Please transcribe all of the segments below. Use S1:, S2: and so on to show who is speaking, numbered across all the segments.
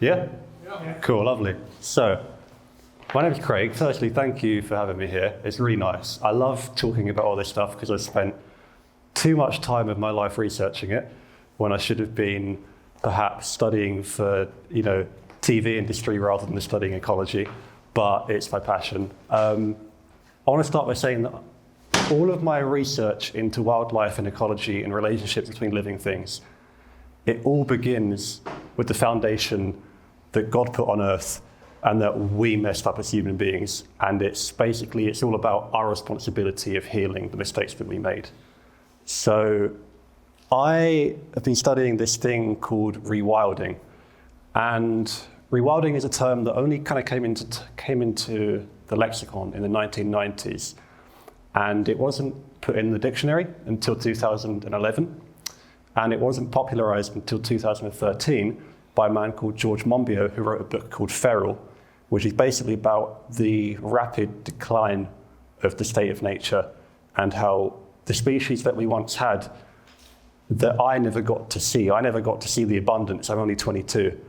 S1: Yeah? Yeah. Cool, lovely. So, my name is Craig. Firstly, thank you for having me here. It's really nice. I love talking about all this stuff because I've spent too much time of my life researching it when I should have been perhaps studying for, TV industry rather than studying ecology, but it's my passion. I want to start by saying that all of my research into wildlife and ecology and relationships between living things, it all begins with the foundation that God put on Earth and that we messed up as human beings. And it's all about our responsibility of healing the mistakes that we made. So I have been studying this thing called rewilding. And rewilding is a term that only kind of came into the lexicon in the 1990s. And it wasn't put in the dictionary until 2011. And it wasn't popularized until 2013 by a man called George Monbiot, who wrote a book called Feral, which is basically about the rapid decline of the state of nature and how the species that we once had that I never got to see. I never got to see the abundance. I'm only 22.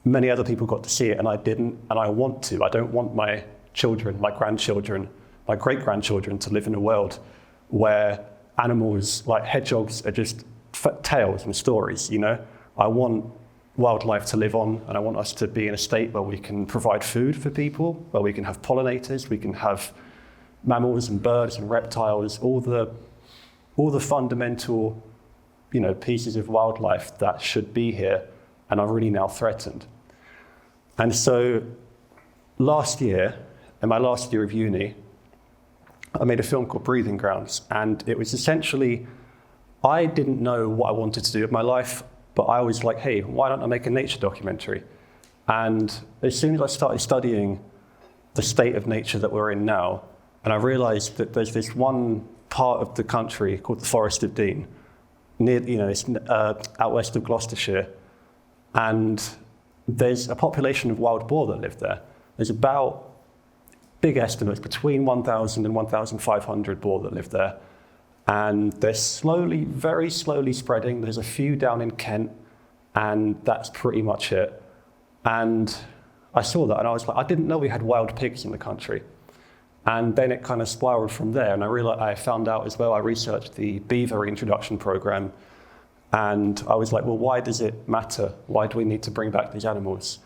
S1: Many other people got to see it and I didn't, and I want to. I don't want my children, my grandchildren, my great-grandchildren to live in a world where animals like hedgehogs are just tales and stories, I want wildlife to live on, and I want us to be in a state where we can provide food for people, where we can have pollinators, we can have mammals and birds and reptiles, all the fundamental, pieces of wildlife that should be here and are really now threatened. And so last year, in my last year of uni, I made a film called Breathing Grounds, and it was essentially, I didn't know what I wanted to do with my life, but I was like, hey, why don't I make a nature documentary? And as soon as I started studying the state of nature that we're in now, and I realized that there's this one part of the country called the Forest of Dean, it's out west of Gloucestershire, and there's a population of wild boar that live there. There's about, big estimates, between 1,000 and 1,500 boar that live there. And they're very slowly spreading. There's a few down in Kent, and that's pretty much it. And I saw that, and I was like, I didn't know we had wild pigs in the country. And then it kind of spiraled from there, and I found out as well, I researched the Beaver reintroduction program, and I was like, well, why does it matter? Why do we need to bring back these animals?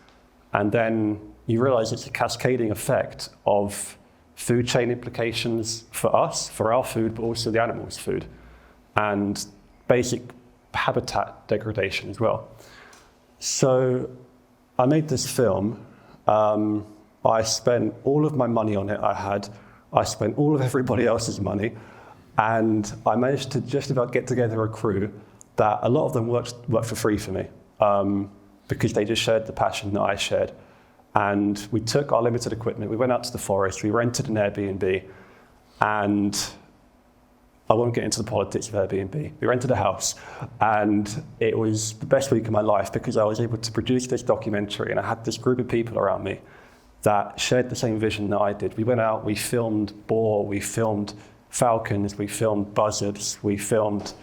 S1: And then you realize it's a cascading effect of food chain implications for us, for our food, but also the animals' food, and basic habitat degradation as well. So I made this film. I spent all of my money on it. I spent all of everybody else's money, and I managed to just about get together a crew that a lot of them worked for free for me, because they just shared the passion that I shared. And we took our limited equipment, we went out to the forest, we rented an Airbnb, and I won't get into the politics of Airbnb. We rented a house, and it was the best week of my life because I was able to produce this documentary, and I had this group of people around me that shared the same vision that I did. We went out, we filmed boar, we filmed falcons, we filmed buzzards, we filmed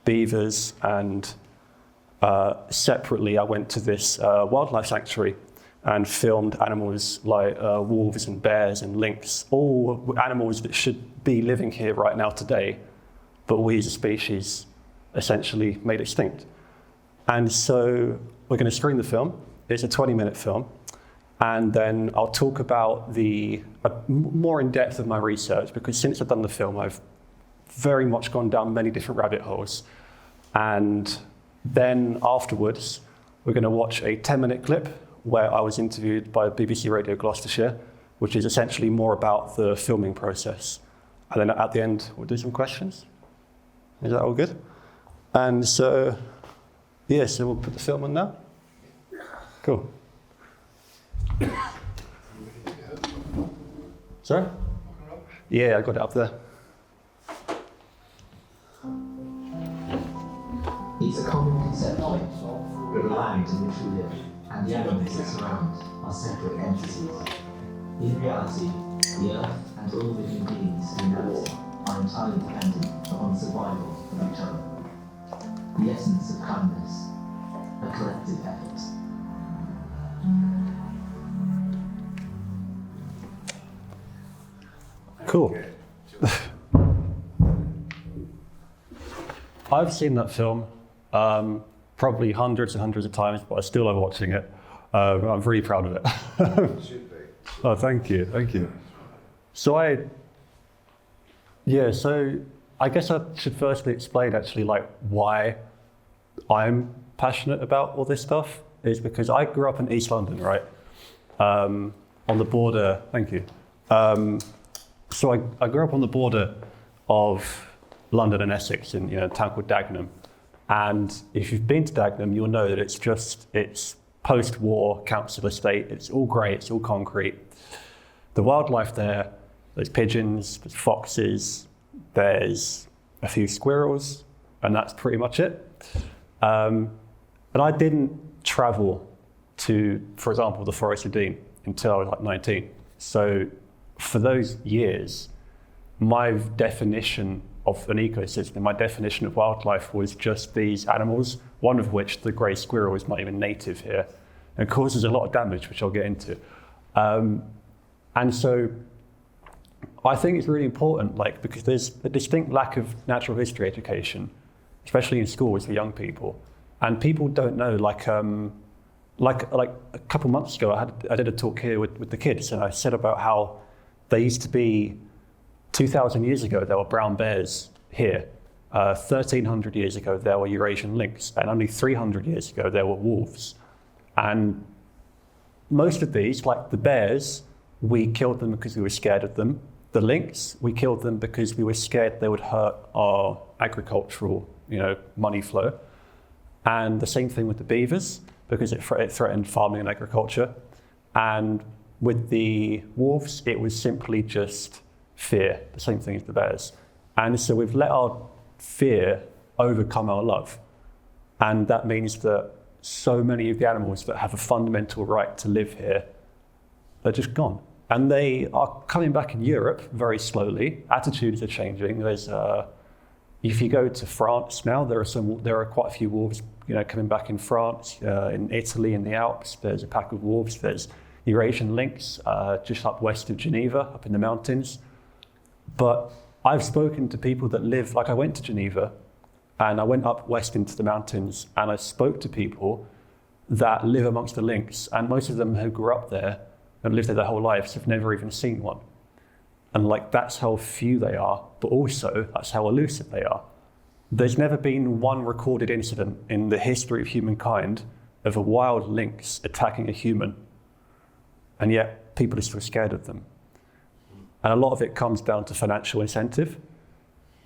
S1: beavers, and separately I went to this wildlife sanctuary and filmed animals like wolves and bears and lynx, all animals that should be living here right now today, but we as a species essentially made extinct. And so we're going to screen the film. It's a 20-minute film. And then I'll talk about more in depth of my research, because since I've done the film, I've very much gone down many different rabbit holes. And then afterwards, we're going to watch a 10-minute clip where I was interviewed by BBC Radio Gloucestershire, which is essentially more about the filming process. And then at the end, we'll do some questions. Is that all good? And so we'll put the film on now. Cool. Sorry? Yeah, I got it up there.
S2: It's a common conception that the land in which we live and the animals that surround are separate entities. In reality, the earth and all living beings who inhabit it are entirely dependent upon the survival of each other. The essence of kindness, a collective effort.
S1: Cool. I've seen that film probably hundreds and hundreds of times, but I still love watching it. I'm really proud of it.
S3: It should be.
S1: Oh, thank you. So I guess I should firstly explain actually like why I'm passionate about all this stuff is because I grew up in East London, right? On the border, thank you. So I grew up on the border of London and Essex in a town called Dagenham. And if you've been to Dagenham, you'll know that it's post-war council estate. It's all grey, it's all concrete. The wildlife there's pigeons, there's foxes, there's a few squirrels, and that's pretty much it. And I didn't travel to, for example, the Forest of Dean until I was like 19. So for those years, my definition of an ecosystem, my definition of wildlife was just these animals, one of which, the grey squirrel, is not even native here and causes a lot of damage, which I'll get into. And so I think it's really important, like, because there's a distinct lack of natural history education, especially in schools for young people. And people don't know, like a couple months ago, I did a talk here with the kids, and I said about how there used to be 2,000 years ago, there were brown bears here. 1,300 years ago, there were Eurasian lynx, and only 300 years ago, there were wolves. And most of these, like the bears, we killed them because we were scared of them. The lynx, we killed them because we were scared they would hurt our agricultural, money flow. And the same thing with the beavers, because it threatened farming and agriculture. And with the wolves, it was simply just fear, the same thing as the bears. And so we've let our fear overcome our love. And that means that so many of the animals that have a fundamental right to live here, they're just gone. And they are coming back in Europe very slowly. Attitudes are changing. If you go to France now, there are quite a few wolves, coming back in France, in Italy, in the Alps. There's a pack of wolves. There's Eurasian lynx, just up west of Geneva, up in the mountains. But I've spoken to people that live, like I went to Geneva, and I went up west into the mountains, and I spoke to people that live amongst the lynx, and most of them who grew up there and lived there their whole lives have never even seen one. And that's how few they are, but also that's how elusive they are. There's never been one recorded incident in the history of humankind of a wild lynx attacking a human, and yet people are still scared of them. And a lot of it comes down to financial incentive,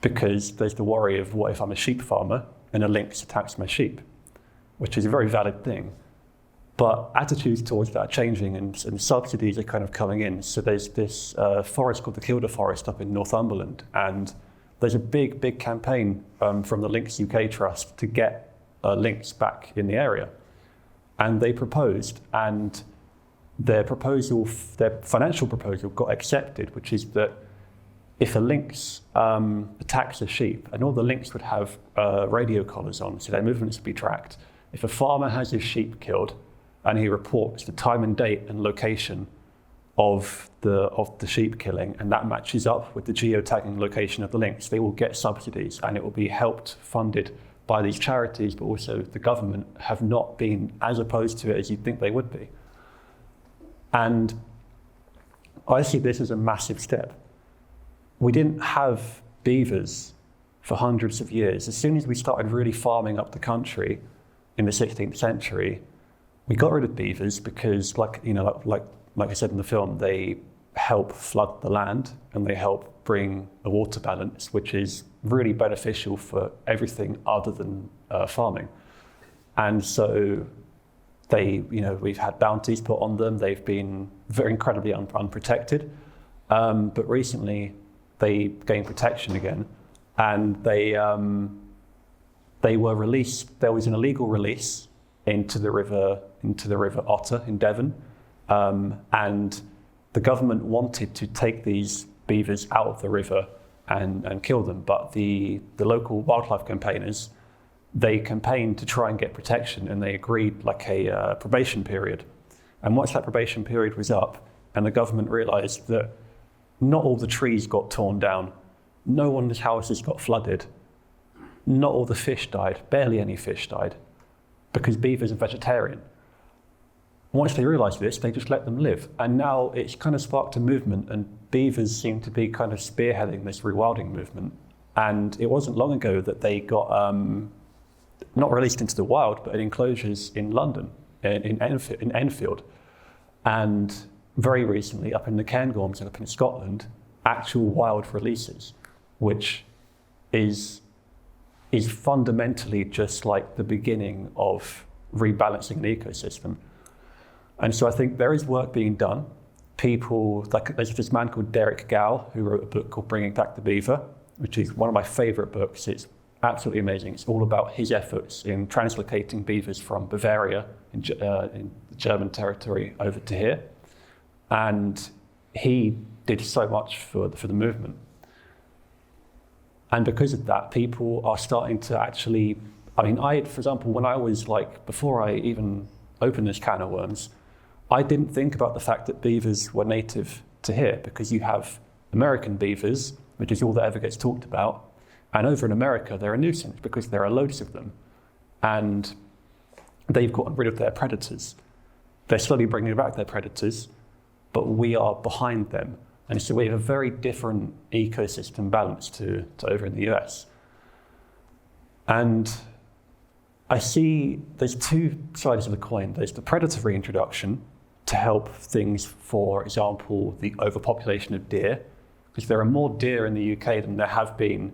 S1: because there's the worry of what if I'm a sheep farmer and a lynx attacks my sheep, which is a very valid thing. But attitudes towards that are changing, and subsidies are kind of coming in. So there's this forest called the Kielder Forest up in Northumberland, and there's a big campaign from the Lynx UK Trust to get lynx back in the area. And they proposed, and their financial proposal got accepted, which is that if a lynx attacks a sheep, and all the lynx would have radio collars on, so their movements would be tracked. If a farmer has his sheep killed, and he reports the time and date and location of the sheep killing, and that matches up with the geotagging location of the lynx, they will get subsidies, and it will be funded by these charities, but also the government have not been as opposed to it as you'd think they would be. And I see this as a massive step. We didn't have beavers for hundreds of years. As soon as we started really farming up the country in the 16th century, we got rid of beavers because, like I said in the film, they help flood the land and they help bring a water balance, which is really beneficial for everything other than farming. And so we've had bounties put on them. They've been very incredibly unprotected. But recently they gained protection again, and they were released. There was an illegal release into the river Otter in Devon, and the government wanted to take these beavers out of the river and kill them, but the local wildlife campaigners, they campaigned to try and get protection, and they agreed a probation period. And once that probation period was up, and the government realised that not all the trees got torn down. No one's houses got flooded. Not all the fish died. Barely any fish died, because beavers are vegetarian. Once they realised this, they just let them live. And now it's kind of sparked a movement, and beavers seem to be kind of spearheading this rewilding movement. And it wasn't long ago that they got not released into the wild, but in enclosures in London, in Enfield. And very recently, up in the Cairngorms and up in Scotland, actual wild releases, which is fundamentally just like the beginning of rebalancing the ecosystem. And so I think there is work being done. People, like there's this man called Derek Gow who wrote a book called Bringing Back the Beaver, which is one of my favorite books. It's absolutely amazing. It's all about his efforts in translocating beavers from Bavaria in the German territory over to here. And he did so much for the movement. And because of that, people are starting to actually, for example, when I was before I even opened this can of worms, I didn't think about the fact that beavers were native to here, because you have American beavers, which is all that ever gets talked about. And over in America, they're a nuisance because there are loads of them. And they've gotten rid of their predators. They're slowly bringing back their predators, but we are behind them. And so we have a very different ecosystem balance to over in the US. And I see there's two sides of the coin. There's the predator reintroduction to help things, for example, the overpopulation of deer, because there are more deer in the UK than there have been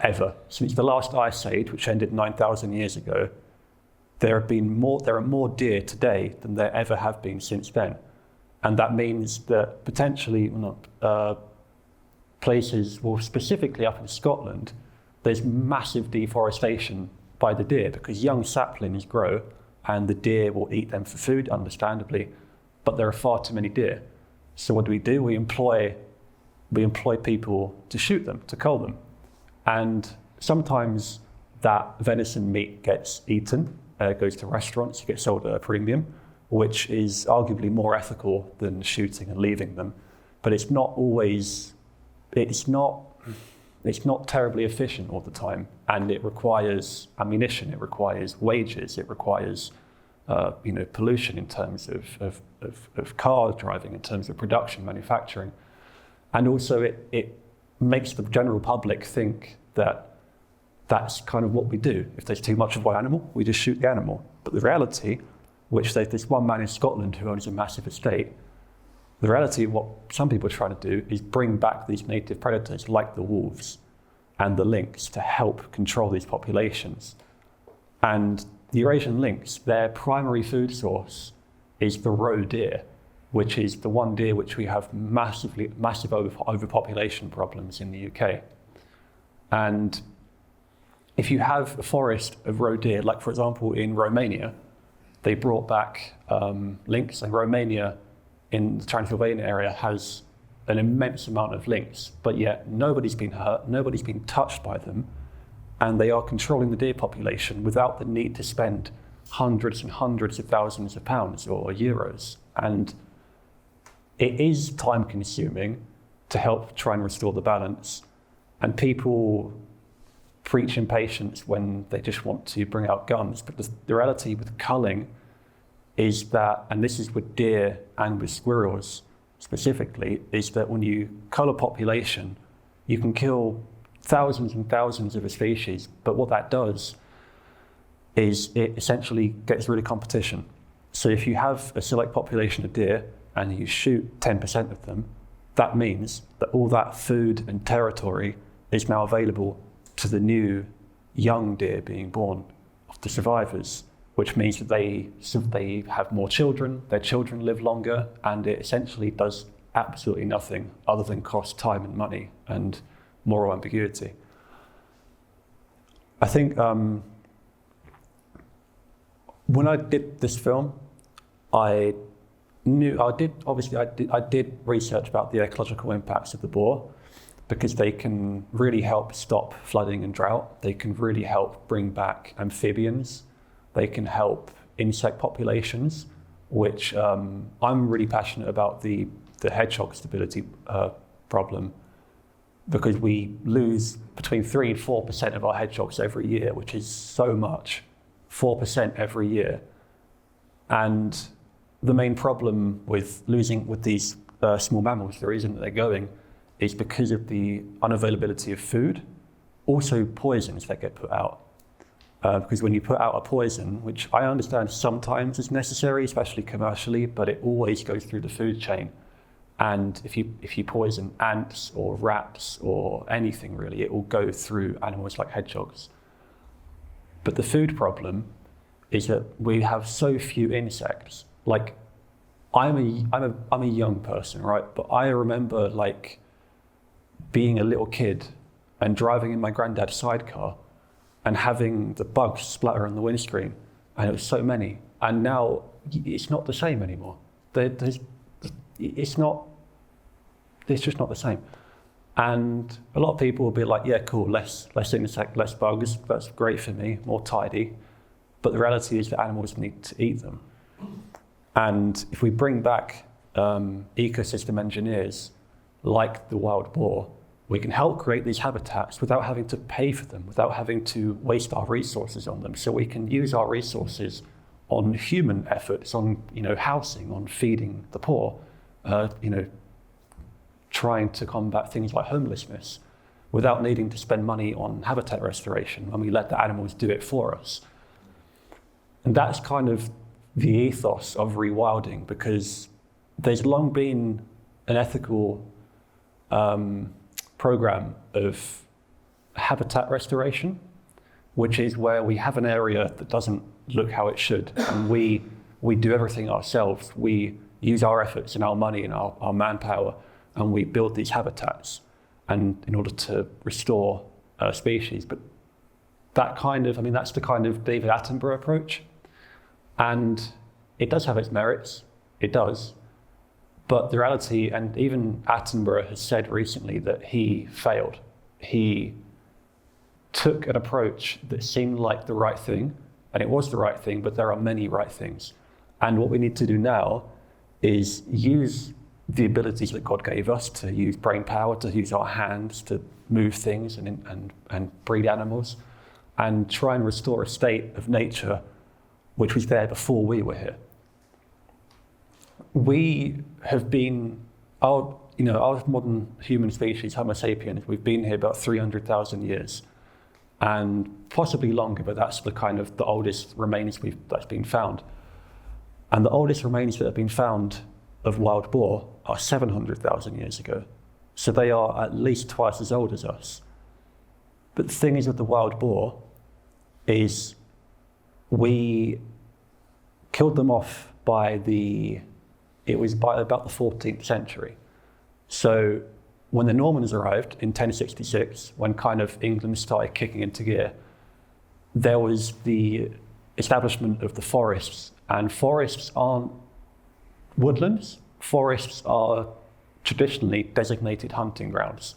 S1: ever. Since the last ice age, which ended 9,000 years ago, there are more deer today than there ever have been since then. And that means that potentially places, well, specifically up in Scotland, there's massive deforestation by the deer because young saplings grow and the deer will eat them for food, understandably, but there are far too many deer. So what do? We employ people to shoot them, to cull them. And sometimes that venison meat gets eaten, goes to restaurants, it gets sold at a premium, which is arguably more ethical than shooting and leaving them. But it's not terribly efficient all the time. And it requires ammunition, it requires wages, it requires pollution in terms of car driving, in terms of production, manufacturing. And also it makes the general public think that that's kind of what we do. If there's too much of one animal, we just shoot the animal. But the reality, which there's this one man in Scotland who owns a massive estate, the reality of what some people are trying to do is bring back these native predators like the wolves and the lynx to help control these populations. And the Eurasian lynx, their primary food source is the roe deer, which is the one deer which we have massive overpopulation problems in the UK. And if you have a forest of roe deer, like for example in Romania, they brought back lynx, and Romania in the Transylvania area has an immense amount of lynx, but yet nobody's been hurt, nobody's been touched by them, and they are controlling the deer population without the need to spend hundreds and hundreds of thousands of pounds or euros. And it is time consuming to help try and restore the balance. And people preach impatience when they just want to bring out guns. But the reality with culling is that, and this is with deer and with squirrels specifically, is that when you cull a population, you can kill thousands and thousands of a species. But what that does is it essentially gets rid of competition. So if you have a select population of deer and you shoot 10% of them, that means that all that food and territory is now available to the new young deer being born, of the survivors, which means that they have more children, their children live longer, and it essentially does absolutely nothing other than cost time and money and moral ambiguity. I think when I did this film, I did research about the ecological impacts of the boar, because they can really help stop flooding and drought. They can really help bring back amphibians. They can help insect populations, which I'm really passionate about the the hedgehog stability problem, because we lose between 3 and 4% of our hedgehogs every year, which is so much, 4% every year. And the main problem with losing with these small mammals, the reason that they're going, is because of the unavailability of food, also poisons that get put out. Because when you put out a poison, which I understand sometimes is necessary, especially commercially, but it always goes through the food chain. And if you poison ants or rats or anything really, it will go through animals like hedgehogs. But the food problem is that we have so few insects. Like, I'm a young person, right? But I remember like being a little kid and driving in my granddad's sidecar and having the bugs splatter on the windscreen, and it was so many. And now it's not the same anymore. It's just not the same. And a lot of people will be like, yeah, cool, less insect, less bugs, that's great for me, more tidy. But the reality is that animals need to eat them. And if we bring back ecosystem engineers like the wild boar, we can help create these habitats without having to pay for them, without having to waste our resources on them. So we can use our resources on human efforts, on housing, on feeding the poor, trying to combat things like homelessness, without needing to spend money on habitat restoration, and we let the animals do it for us. And that's kind of the ethos of rewilding, because there's long been an ethical program of habitat restoration, which is where we have an area that doesn't look how it should, and we do everything ourselves. We use our efforts and our money and our manpower, and we build these habitats, and in order to restore species. But that's the kind of David Attenborough approach, and it does have its merits. It does. But the reality, and even Attenborough has said recently that he failed. He took an approach that seemed like the right thing, and it was the right thing, but there are many right things. And what we need to do now is use the abilities that God gave us, to use brain power, to use our hands, to move things and breed animals, and try and restore a state of nature which was there before we were here. We have been, our modern human species, Homo sapiens, we've been here about 300,000 years, and possibly longer, but that's the oldest remains that's been found. And the oldest remains that have been found of wild boar are 700,000 years ago. So they are at least twice as old as us. But the thing is with the wild boar is we killed them off by about the 14th century. So when the Normans arrived in 1066, when kind of England started kicking into gear, there was the establishment of the forests, and forests aren't woodlands. Forests are traditionally designated hunting grounds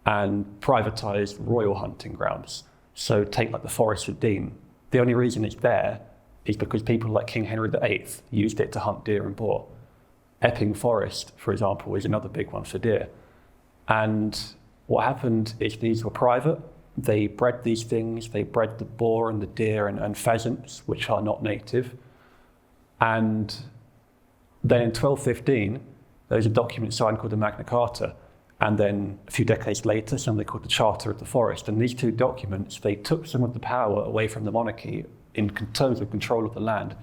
S1: and privatized royal hunting grounds. So take like the Forest of Dean. The only reason it's there is because people like King Henry VIII used it to hunt deer and boar. Epping Forest, for example, is another big one for deer. And what happened is these were private. They bred these things. They bred the boar and the deer and pheasants, which are not native. And then in 1215, there was a document signed called the Magna Carta. And then a few decades later, something called the Charter of the Forest. And these two documents, they took some of the power away from the monarchy in terms of control of the land.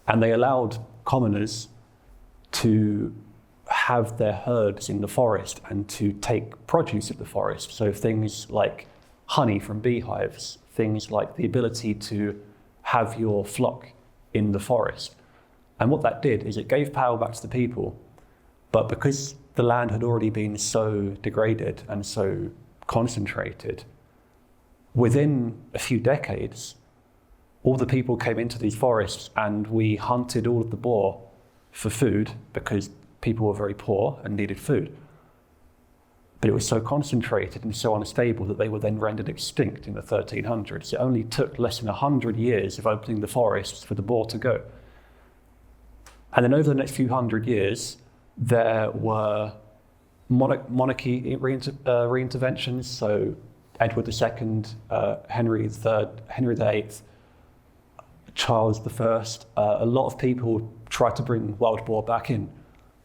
S1: And they allowed commoners to have their herds in the forest and to take produce of the forest. So things like honey from beehives, things like the ability to have your flock in the forest. And what that did is it gave power back to the people, but because the land had already been so degraded and so concentrated, within a few decades, all the people came into these forests and we hunted all of the boar for food because people were very poor and needed food. But it was so concentrated and so unstable that they were then rendered extinct in the 1300s. It only took less than 100 years of opening the forests for the boar to go. And then over the next few hundred years, There were monarchy reinterventions, so Edward II, Henry III, Henry VIII, Charles I. A lot of people tried to bring wild boar back in.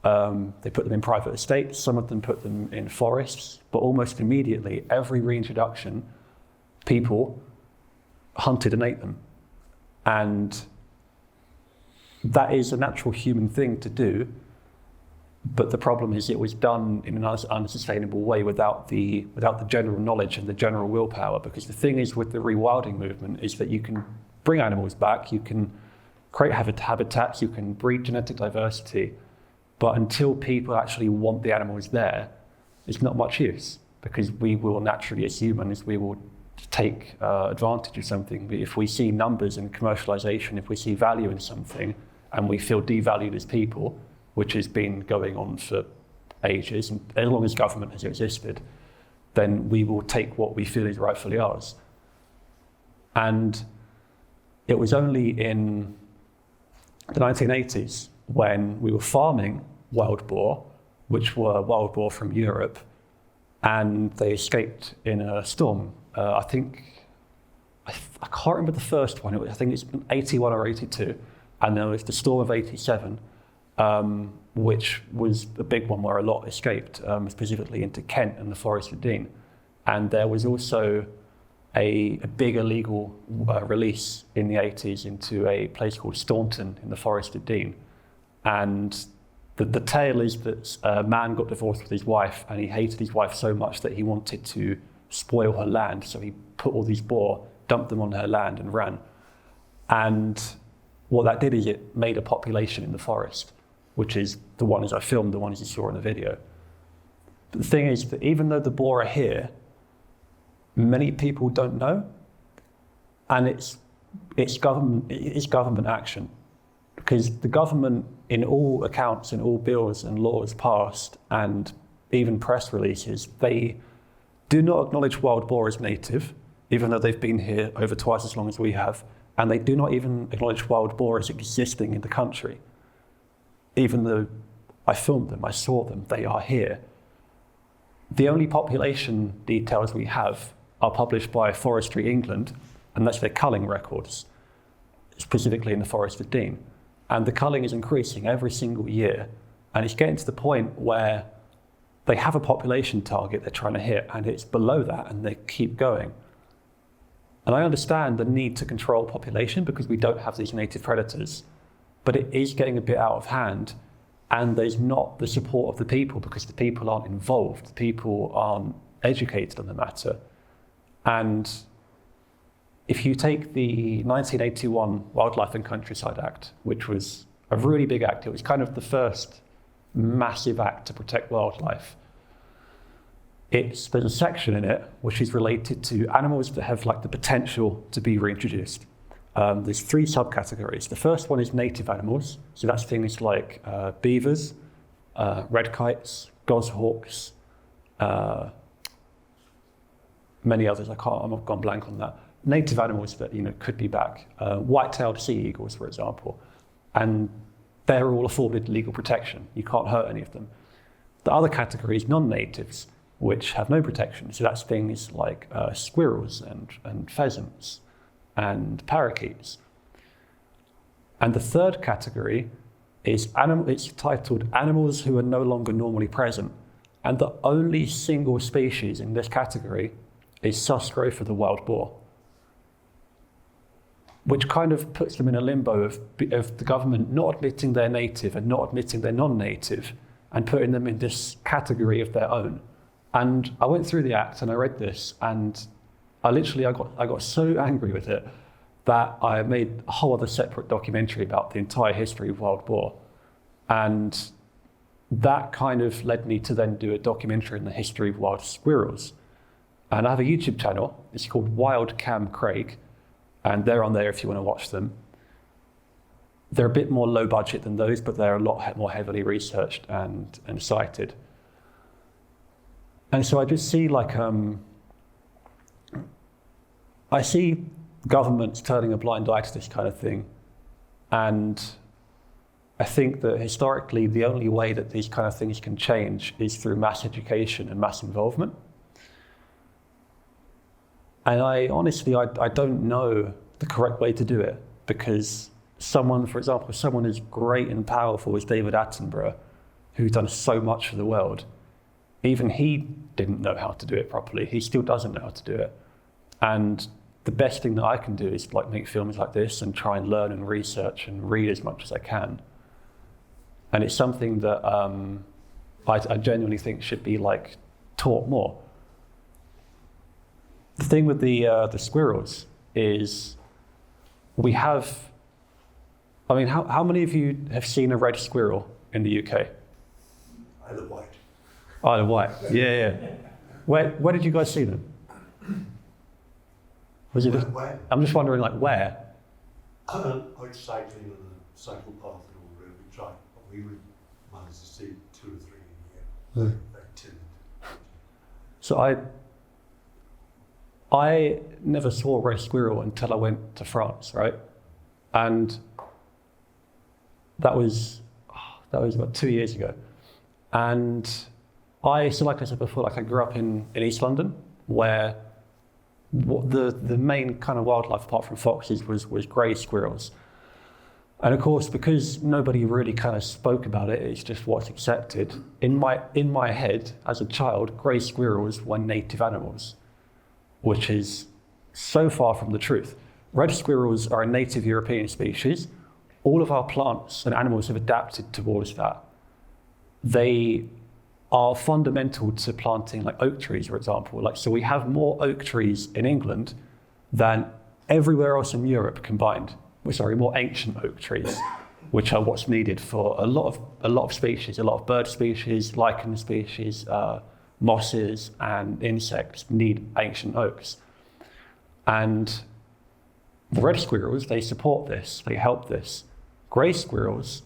S1: They put them in private estates, some of them put them in forests, but almost immediately, every reintroduction, people hunted and ate them. And that is a natural human thing to do, but the problem is it was done in an unsustainable way without the general knowledge and the general willpower, because the thing is with the rewilding movement is that you can bring animals back, you can create habitats, you can breed genetic diversity, but until people actually want the animals there, it's not much use, because we will naturally, as humans, we will take advantage of something. But if we see numbers and commercialization, if we see value in something, and we feel devalued as people, which has been going on for ages, and as long as government has existed, then we will take what we feel is rightfully ours. And it was only in the 1980s when we were farming wild boar, which were wild boar from Europe, and they escaped in a storm. I can't remember the first one. I think it's 81 or 82, and there was the storm of 87, which was a big one where a lot escaped, specifically into Kent and the Forest of Dean. And there was also a big illegal release in the 80s into a place called Staunton in the Forest of Dean. And the tale is that a man got divorced with his wife, and he hated his wife so much that he wanted to spoil her land. So he put all these boar, dumped them on her land and ran. And what that did is it made a population in the forest, which is the one as I filmed, the one as you saw in the video. But the thing is that even though the boar are here, many people don't know, and it's government action, because the government, in all accounts and all bills and laws passed, and even press releases, they do not acknowledge wild boar as native, even though they've been here over twice as long as we have, and they do not even acknowledge wild boar as existing in the country. Even though I filmed them, I saw them, they are here. The only population details we have are published by Forestry England, and that's their culling records, specifically in the Forest of Dean. And the culling is increasing every single year, and it's getting to the point where they have a population target they're trying to hit, and it's below that, and they keep going. And I understand the need to control population because we don't have these native predators, but it is getting a bit out of hand, and there's not the support of the people because the people aren't involved, the people aren't educated on the matter. And if you take the 1981 Wildlife and Countryside Act, which was a really big act, it was kind of the first massive act to protect wildlife. There's a section in it which is related to animals that have like the potential to be reintroduced. There's 3 subcategories. The first one is native animals, so that's things like beavers, red kites, goshawks, many others. I've gone blank on that. Native animals that could be back, white-tailed sea eagles, for example, and they're all afforded legal protection. You can't hurt any of them. The other category is non-natives, which have no protection. So that's things like squirrels and pheasants and parakeets. And the third category is it's titled Animals Who Are No Longer Normally Present. And the only single species in this category is Susgrowth of the wild boar, which kind of puts them in a limbo of the government not admitting they're native and not admitting they're non-native and putting them in this category of their own. And I went through the act and I read this, and I got so angry with it that I made a whole other separate documentary about the entire history of wild boar. And that kind of led me to then do a documentary in the history of wild squirrels. And I have a YouTube channel, it's called Wild Cam Craig, and they're on there if you want to watch them. They're a bit more low budget than those, but they're a lot more heavily researched and cited. And so I just see I see governments turning a blind eye to this kind of thing. And I think that historically the only way that these kind of things can change is through mass education and mass involvement. And I don't know the correct way to do it, because for example, someone as great and powerful as David Attenborough, who's done so much for the world, even he didn't know how to do it properly. He still doesn't know how to do it. And the best thing that I can do is like make films like this and try and learn and research and read as much as I can. And it's something that I genuinely think should be like taught more. The thing with the squirrels is how many of you have seen a red squirrel in the UK?
S3: Isle of Wight.
S1: Isle of Wight, yeah. Where did you guys see them? Was it?
S3: Where?
S1: I'm just wondering, like, where?
S3: Out cycling on the cycle path and all we tried, but we would manage to see 2 or 3 in a year. Very timid.
S1: So I never saw a red squirrel until I went to France, right? And that was about 2 years ago. And like I said before, like I grew up in East London, where the main kind of wildlife apart from foxes was grey squirrels. And of course, because nobody really kind of spoke about it, it's just what's accepted. In my head, as a child, grey squirrels were native animals, which is so far from the truth. Red squirrels are a native European species. All of our plants and animals have adapted towards that. They are fundamental to planting like oak trees, for example. So we have more oak trees in England than everywhere else in Europe combined. More ancient oak trees, which are what's needed for a lot of species, a lot of bird species, lichen species, mosses and insects need ancient oaks. And the red squirrels, they support this, they help this. Grey squirrels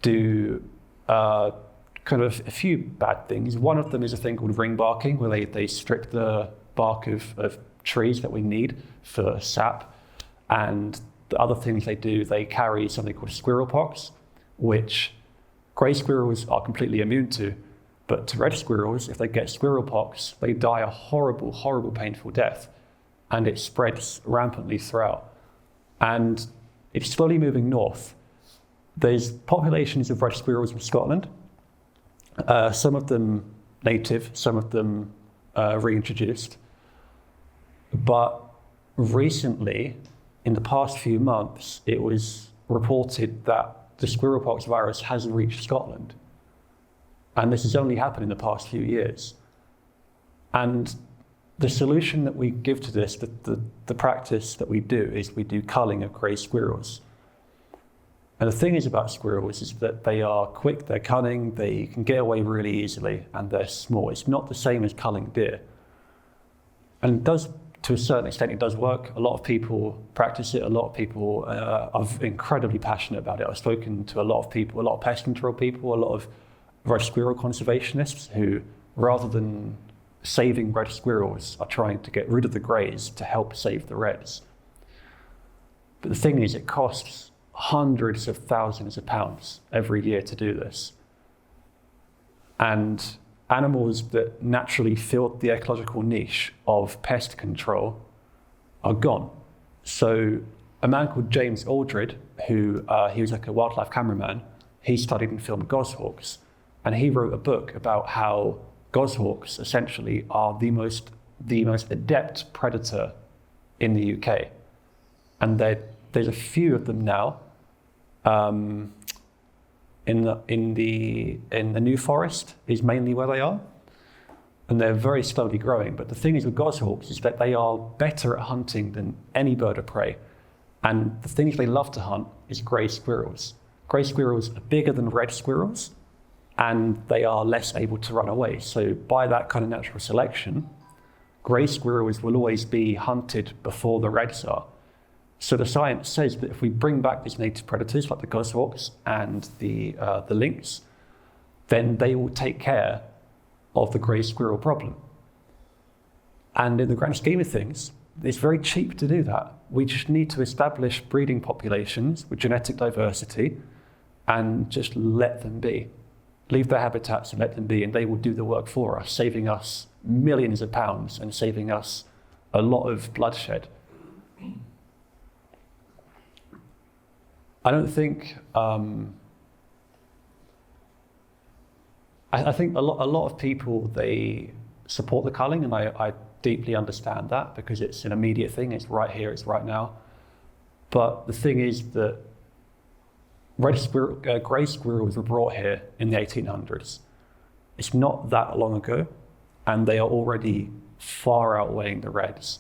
S1: do kind of a few bad things. One of them is a thing called ring barking, where they strip the bark of trees that we need for sap. And the other things they do, they carry something called squirrel pox, which grey squirrels are completely immune to. But to red squirrels, if they get squirrel pox, they die a horrible, horrible, painful death. And it spreads rampantly throughout. And it's slowly moving north. There's populations of red squirrels in Scotland. Some of them native, some of them reintroduced. But recently, in the past few months, it was reported that the squirrel pox virus has reached Scotland. And this has only happened in the past few years. And the solution that we give to this, the practice that we do, is we do culling of grey squirrels. And the thing is about squirrels is that they are quick, they're cunning, they can get away really easily, and they're small. It's not the same as culling deer. And it does, to a certain extent, it does work. A lot of people practice it. A lot of people are incredibly passionate about it. I've spoken to a lot of people, a lot of pest control people, a lot of red squirrel conservationists who, rather than saving red squirrels, are trying to get rid of the greys to help save the reds. But the thing is, it costs hundreds of thousands of pounds every year to do this. And animals that naturally filled the ecological niche of pest control are gone. So a man called James Aldred, who he was like a wildlife cameraman, he studied and filmed goshawks. And he wrote a book about how goshawks essentially are the most adept predator in the UK. And there's a few of them now in the New Forest is mainly where they are. And they're very slowly growing. But the thing is with goshawks is that they are better at hunting than any bird of prey. And the things they love to hunt is grey squirrels. Grey squirrels are bigger than red squirrels, and they are less able to run away. So by that kind of natural selection, grey squirrels will always be hunted before the reds are. So the science says that if we bring back these native predators like the goshawks and the lynx, then they will take care of the grey squirrel problem. And in the grand scheme of things, it's very cheap to do that. We just need to establish breeding populations with genetic diversity and just let them be. Leave their habitats and let them be, and they will do the work for us, saving us millions of pounds and saving us a lot of bloodshed. I don't think, I think a lot of people, they support the culling, and I deeply understand that because it's an immediate thing, it's right here, it's right now. But the thing is that grey squirrels were brought here in the 1800s. It's not that long ago, and they are already far outweighing the reds.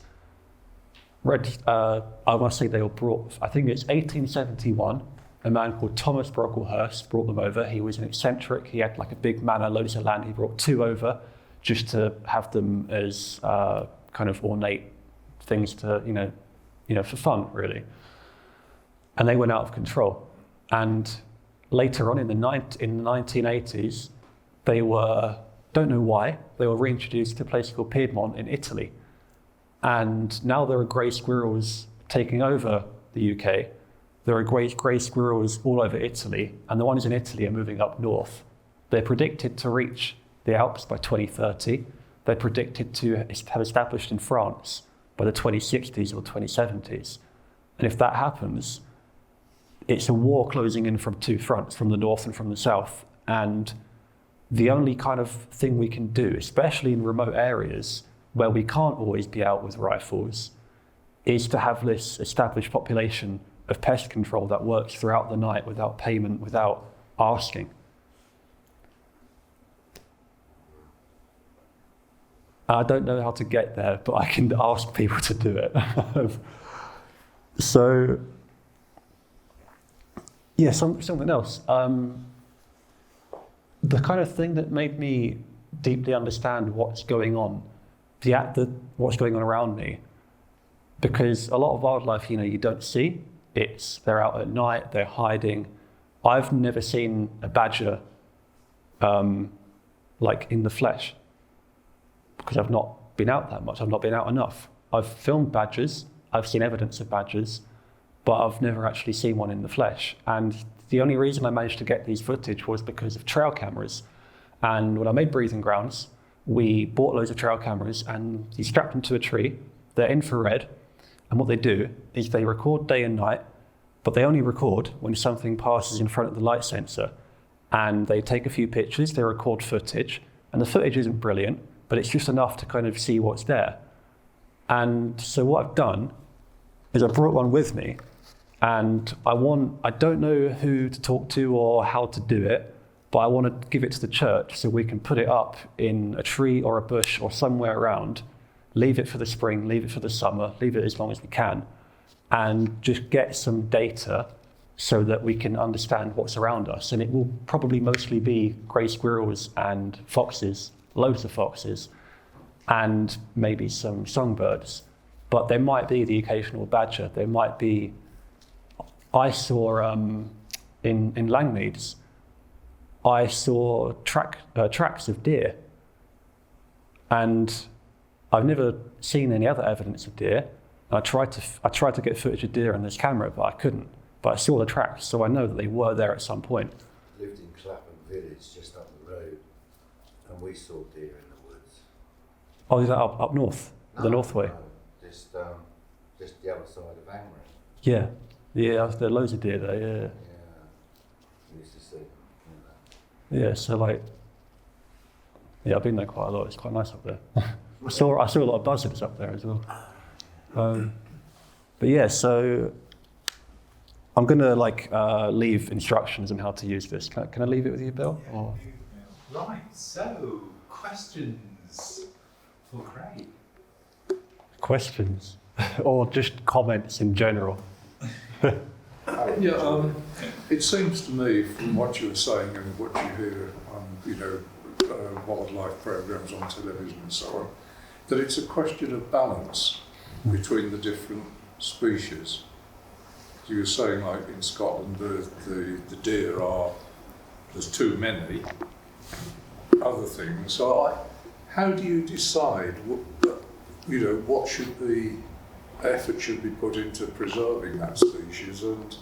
S1: I must say they were brought, I think it's 1871, a man called Thomas Brocklehurst brought them over. He was an eccentric, he had like a big manor, loads of land. He brought 2 over just to have them as kind of ornate things to, you know, for fun, really. And they went out of control. And later on in the 1980s, they were, don't know why, they were reintroduced to a place called Piedmont in Italy. And now there are grey squirrels taking over the UK. There are grey squirrels all over Italy, and the ones in Italy are moving up north. They're predicted to reach the Alps by 2030. They're predicted to have established in France by the 2060s or 2070s. And if that happens, it's a war closing in from 2 fronts, from the north and from the south. And the only kind of thing we can do, especially in remote areas where we can't always be out with rifles, is to have this established population of pest control that works throughout the night without payment, without asking. I don't know how to get there, but I can ask people to do it. So, yeah, something else. The kind of thing that made me deeply understand what's going on, what's going on around me, because a lot of wildlife, you don't see. They're out at night, they're hiding. I've never seen a badger like in the flesh, because I've not been out that much, I've not been out enough. I've filmed badgers, I've seen evidence of badgers, but I've never actually seen one in the flesh. And the only reason I managed to get these footage was because of trail cameras. And when I made Breathing Grounds, we bought loads of trail cameras and you strap them to a tree. They're infrared, and what they do is they record day and night, but they only record when something passes in front of the light sensor. And they take a few pictures, they record footage, and the footage isn't brilliant, but it's just enough to kind of see what's there. And so what I've done is I brought one with me, and I don't know who to talk to or how to do it, but I want to give it to the church so we can put it up in a tree or a bush or somewhere around, leave it for the spring, leave it for the summer, leave it as long as we can, and just get some data so that we can understand what's around us. And it will probably mostly be grey squirrels and foxes, loads of foxes, and maybe some songbirds. But there might be the occasional badger. There might be, I saw in Langmeads, I saw tracks of deer. And I've never seen any other evidence of deer. And I tried to get footage of deer on this camera, but I couldn't. But I saw the tracks, so I know that they were there at some point.
S4: Lived in Clapham Village, just up the road, and we saw deer in the woods.
S1: Oh, is that up north? The north way?
S4: No, just the other side of Angmering.
S1: Yeah, there are loads of deer there, yeah.
S4: Yeah, we used to see them.
S1: Yeah, so yeah, I've been there quite a lot. It's quite nice up there. I saw a lot of buzzards up there as well. But yeah, so I'm gonna leave instructions on how to use this. Can I leave it with you, Bill?
S5: Yeah,
S1: Or?
S5: right, so questions for Craig?
S1: Questions? Or just comments in general?
S6: Yeah, it seems to me from what you were saying and what you hear on, wildlife programs on television and so on, that it's a question of balance between the different species. You were saying, like in Scotland, the deer there's too many. Other things. So, how do you decide what should be effort should be put into preserving that species, and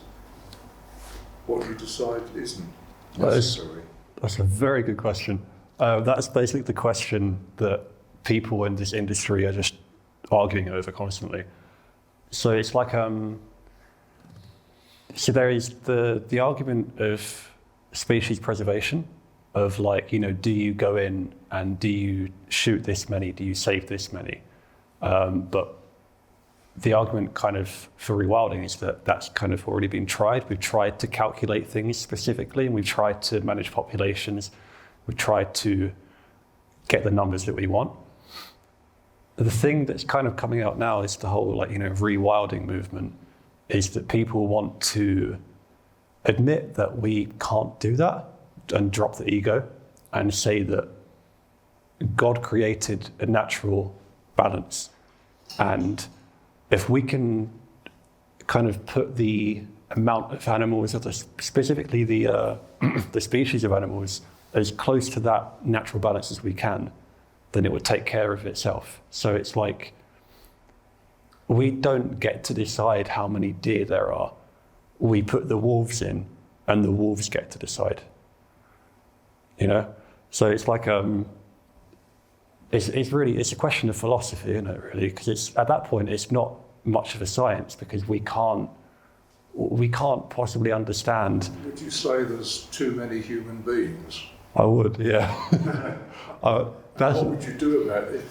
S6: what you decide isn't
S1: That is-
S6: necessary?
S1: That's a very good question. That's basically the question that people in this industry are just arguing over constantly. So it's like, so there is the argument of species preservation, of like, you know, do you go in and do you shoot this many, do you save this many? But the argument kind of for rewilding is that that's kind of already been tried. We've tried to calculate things specifically, and we've tried to manage populations. We've tried to get the numbers that we want. The thing that's kind of coming out now is the whole, like, you know, rewilding movement, is that people want to admit that we can't do that and drop the ego and say that God created a natural balance. And if we can kind of put the amount of animals, or specifically the species of animals, as close to that natural balance as we can, then it would take care of itself. So it's like, we don't get to decide how many deer there are. We put the wolves in, and the wolves get to decide. You know? So it's like, it's a question of philosophy, isn't it, really? Because it's, at that point, it's not much of a science, because we can't possibly understand.
S6: Would you say there's too many human beings?
S1: I would, yeah.
S6: What would you do about it?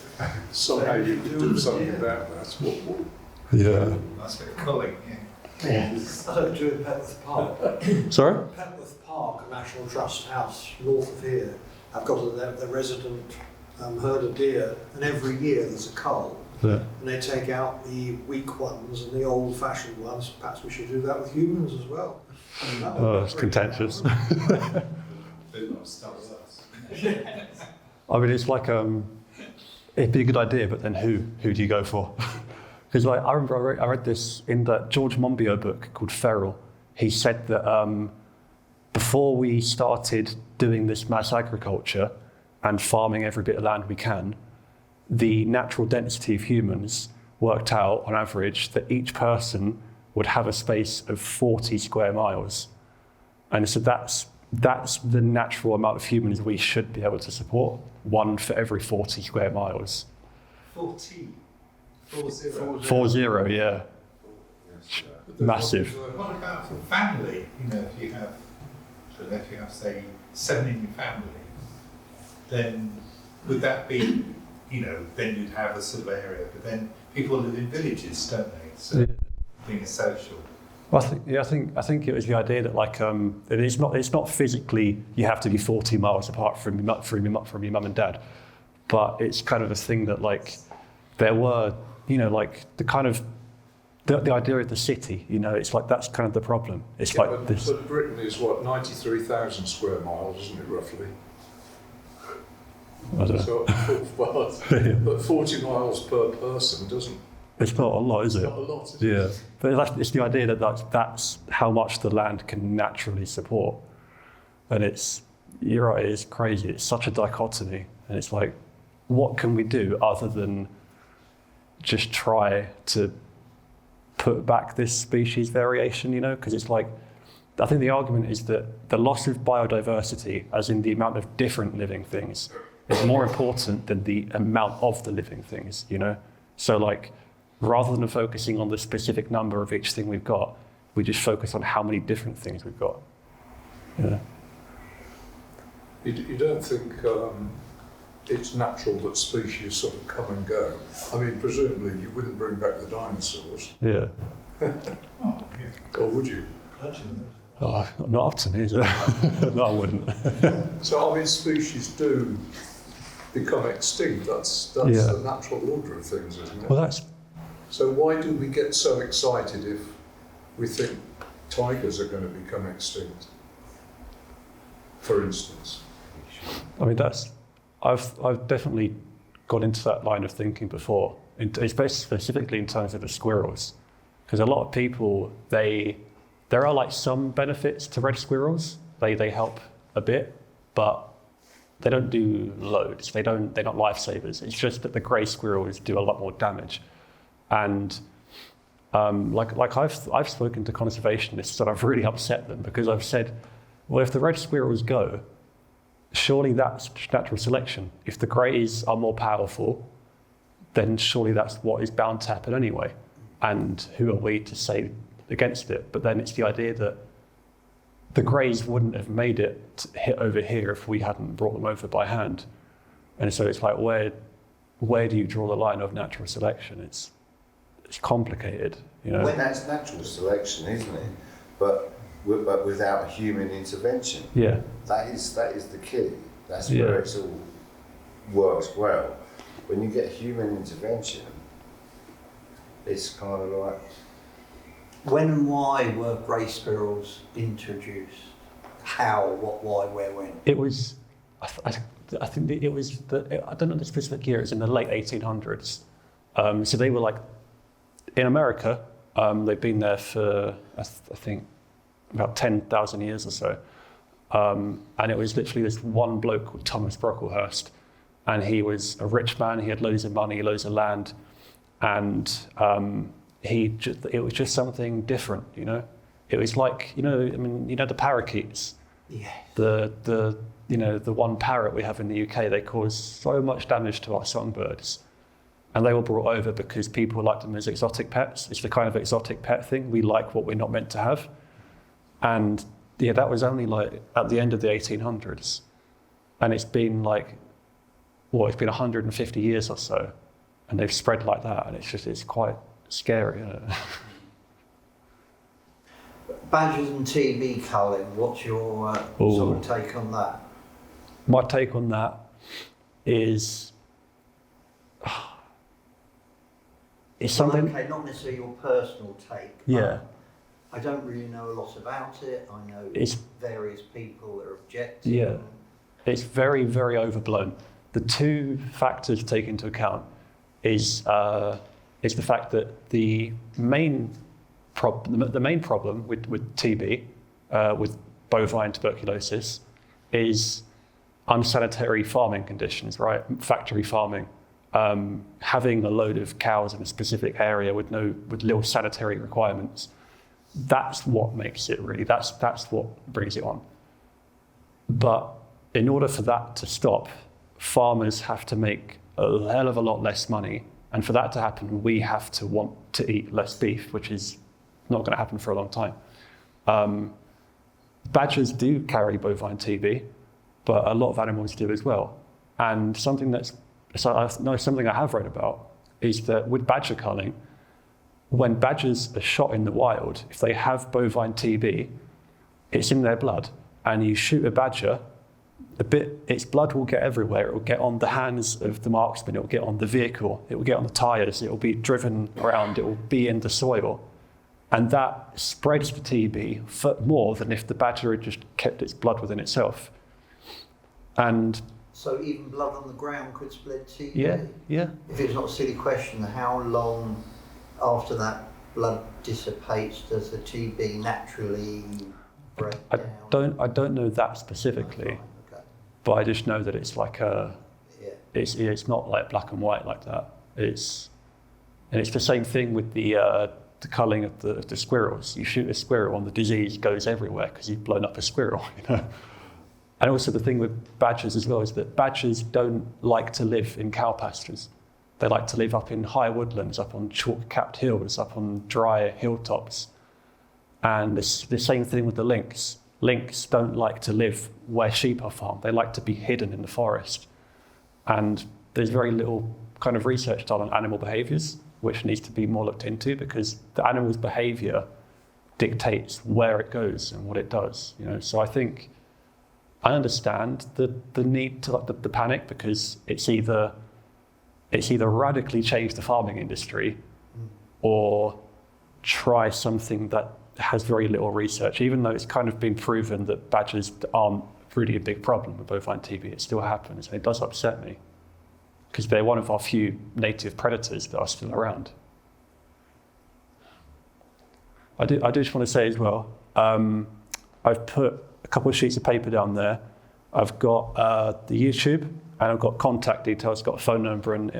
S6: Somehow you could do something about that. What?
S1: Yeah.
S5: That's a bit of culling, yeah.
S3: I don't do in Petworth Park.
S1: Sorry?
S3: Petworth Park, a National Trust house north of here, I've got the resident herd of deer, and every year there's a cull.
S1: Yeah.
S3: And they take out the weak ones and the old-fashioned ones. Perhaps we should do that with humans as well.
S1: Oh, it's contentious.
S5: Bit like Star Wars.
S1: I mean, it's like, it'd be a good idea, but then who do you go for? Because like, I remember I read this in that George Monbiot book called Feral. He said that before we started doing this mass agriculture and farming every bit of land we can, the natural density of humans worked out on average that each person would have a space of 40 square miles. And so that's the natural amount of humans we should be able to support, one for every 40 square miles.
S5: 40.
S1: 40, yeah. Massive.
S5: What about for family? You know, if you have, say, 7 in your family, then would that be, you know, then you'd have a sort of area, but then people live in villages, don't they? So being a social.
S1: Well, I think it was the idea that like it's not physically you have to be 40 miles apart from your mum and dad, but it's kind of a thing that like there were, you know, like the kind of the idea of the city, you know, it's like that's kind of the problem. It's
S6: Yeah,
S1: like
S6: but,
S1: this.
S6: But Britain is what, 93,000 square miles, isn't it, roughly?
S1: I don't know.
S6: So, well, but 40 miles per person doesn't.
S1: It's not a lot, is it?
S6: Not a lot. Is
S1: Yeah,
S6: it?
S1: but it's the idea that that's how much the land can naturally support, and you're right, it's crazy. It's such a dichotomy, and it's like, what can we do other than just try to put back this species variation? You know, because it's like, I think the argument is that the loss of biodiversity, as in the amount of different living things, is more important than the amount of the living things. You know, so like, rather than focusing on the specific number of each thing we've got, we just focus on how many different things we've got. Yeah.
S6: You don't think it's natural that species sort of come and go? I mean, presumably you wouldn't bring back the dinosaurs,
S1: Yeah.
S5: Oh, yeah.
S6: or would you?
S1: Oh, not up to me, is it? No, I wouldn't.
S6: So, I mean, species do become extinct. That's
S1: Yeah.
S6: the natural order of things, isn't it?
S1: Well, that's.
S6: So why do we get so excited if we think tigers are going to become extinct, for instance?
S1: I mean, I've definitely got into that line of thinking before, especially specifically in terms of the squirrels, because a lot of people there are like some benefits to red squirrels. They help a bit, but they don't do loads. They're not lifesavers. It's just that the grey squirrels do a lot more damage. And Like I've spoken to conservationists and I've really upset them because I've said, well, if the red squirrels go, surely that's natural selection. If the greys are more powerful, then surely that's what is bound to happen anyway. And who are we to say against it? But then it's the idea that the greys wouldn't have made it to hit over here if we hadn't brought them over by hand. And so it's like, where do you draw the line of natural selection? It's complicated, you know.
S4: When that's natural selection, isn't it? But without human intervention.
S1: Yeah.
S4: That is the key. That's where it all works well. When you get human intervention, it's kind of like.
S7: When and why were grey squirrels introduced? How, what, why, where, when?
S1: It was, I think it was, I don't know the specific year, it was in the late 1800s. So they were like, in America, they've been there for, I think, about 10,000 years or so. And it was literally this one bloke called Thomas Brocklehurst. And he was a rich man, he had loads of money, loads of land. And it was just something different, you know? It was like, the parakeets.
S7: Yeah.
S1: The one parrot we have in the UK, they cause so much damage to our songbirds. And they were brought over because people like them as exotic pets. It's the kind of exotic pet thing. We like what we're not meant to have. And yeah, that was only like at the end of the 1800s. And it's been like, it's been 150 years or so. And they've spread like that. And it's quite scary.
S7: Badgers and TB culling, what's your sort of take on that?
S1: My take on that is it's something.
S7: Okay, not necessarily your personal take.
S1: Yeah.
S7: I don't really know a lot about it. I know various people are objecting.
S1: Yeah. It's very, very overblown. The two factors to take into account is the fact that the main problem with TB, with bovine tuberculosis, is unsanitary farming conditions, right? Factory farming, having a load of cows in a specific area with little sanitary requirements. That's what makes it really. That's what brings it on. But in order for that to stop, farmers have to make a hell of a lot less money, and for that to happen, we have to want to eat less beef, which is not going to happen for a long time. Badgers do carry bovine TB, but a lot of animals do as well. And something I have read about is that with badger culling, when badgers are shot in the wild, if they have bovine TB, it's in their blood, and you shoot a badger, its blood will get everywhere. It will get on the hands of the marksman, it will get on the vehicle, it will get on the tires, it will be driven around, it will be in the soil. And that spreads the TB more than if the badger had just kept its blood within itself. And
S7: so even blood on the ground could spread TB?
S1: Yeah.
S7: If it's not a silly question, how long after that blood dissipates does the TB naturally break down?
S1: I don't know that specifically,
S7: okay.
S1: But I just know that it's like it's not like black and white like that. It's the same thing with the culling of the squirrels. You shoot a squirrel and the disease goes everywhere because you've blown up a squirrel, you know. And also the thing with badgers as well is that badgers don't like to live in cow pastures. They like to live up in high woodlands, up on chalk-capped hills, up on dry hilltops. And it's the same thing with the lynx. Lynx don't like to live where sheep are farmed. They like to be hidden in the forest. And there's very little kind of research done on animal behaviours, which needs to be more looked into because the animal's behaviour dictates where it goes and what it does. You know, so I think I understand the need to the panic because it's either radically change the farming industry or try something that has very little research, even though it's kind of been proven that badgers aren't really a big problem with bovine TB. It still happens, and it does upset me because they're one of our few native predators that are still around. I do just want to say as well, I've put a couple of sheets of paper down there. I've got the YouTube, and I've got contact details, got a phone number and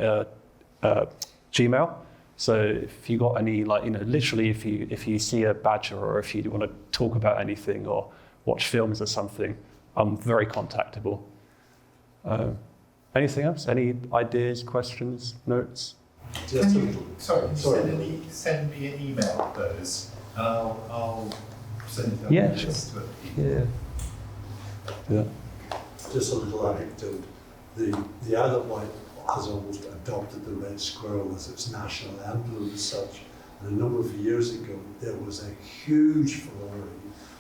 S1: Gmail. So if you got any, like, you know, literally if you see a badger or if you want to talk about anything or watch films or something, I'm very contactable. Anything else? Any ideas, questions, notes?
S3: Just a little.
S5: Sorry.
S3: Sorry.
S5: Send me an email of those, and I'll send it.
S1: Yeah, sure. Yeah. Yeah.
S3: Just a little anecdote. The Isle of Wight has almost adopted the red squirrel as its national emblem as such. And a number of years ago, there was a huge furore